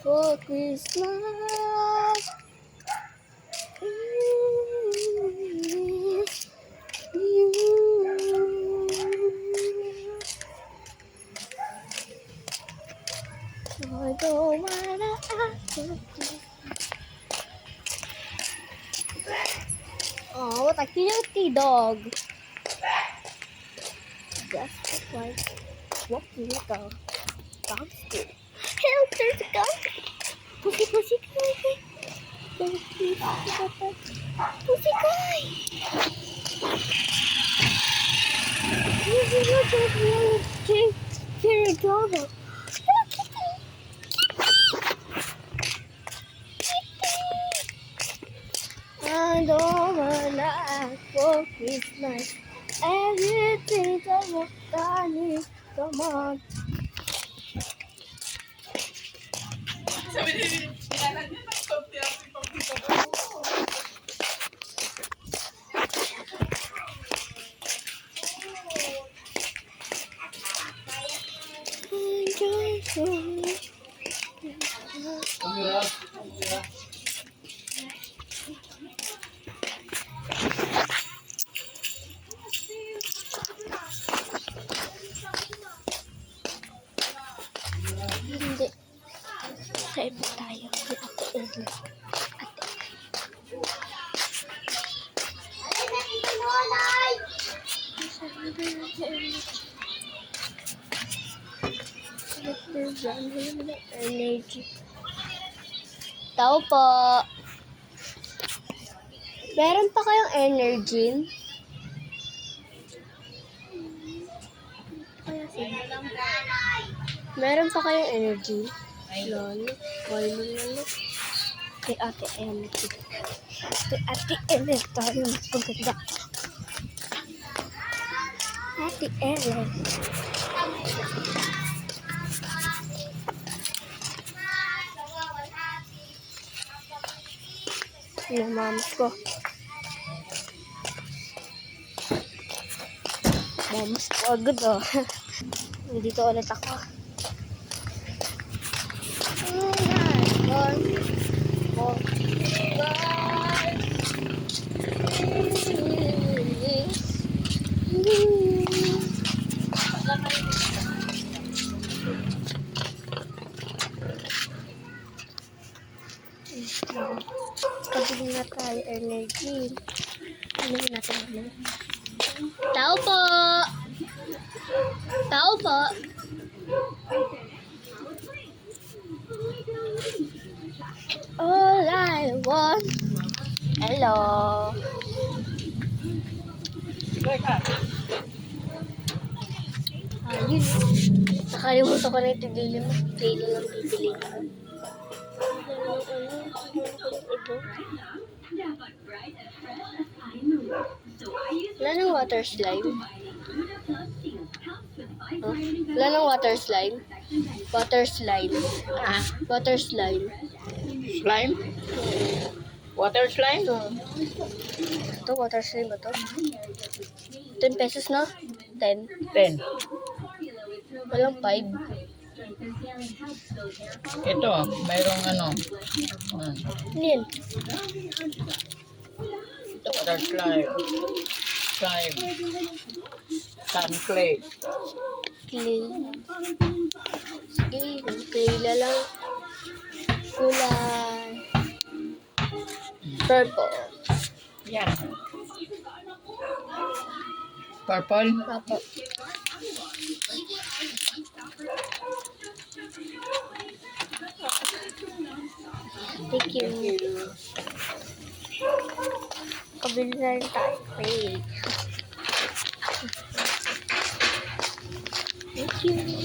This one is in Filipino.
for Christmas. I don't wanna ask you. Oh, what a cutie dog. Just like walking like a dogster. Help, there's a dog. Pussy, pussy, pussy. Pussy, pussy, guy. Here it goes. Hello, kitty. I don't wanna ask for Christmas. Everything I need, come on. Hindi. Sa iba tayo. Kay Ate Ellen. Energy. Tao po. Meron pa kayong energy? Meron pa kayong energy? Lalo. Lalo. Lalo. Kay Ate Ellen. Kay Ate Ellen tayo magpaganda. Ate Ellen. Yung mams ko. Mams ko agad oh. Nandito ulit ako. Kabili na tayo energy. Ano natin? Tao po! Tao po! All I want. Hello. Ayun. Nakalimutan ko na yung tigilin mo. Tigilin lang bibili ka. Wala nang water slime. Huh? Wala nang water slime. Water slime. Ah, Water slime. slime? Water slime? Ito, water slime ba to? 10 pesos na? 10. 10. Walang 5. Ito, mayroong ano. Ano yun? Ito, water slime. Slime. Sun clay. Clay. Sige, clay na lang. Kulay. Purple. Yan. Purple? Purple. Thank you. Kabili na rin tayo. Wait. Thank you.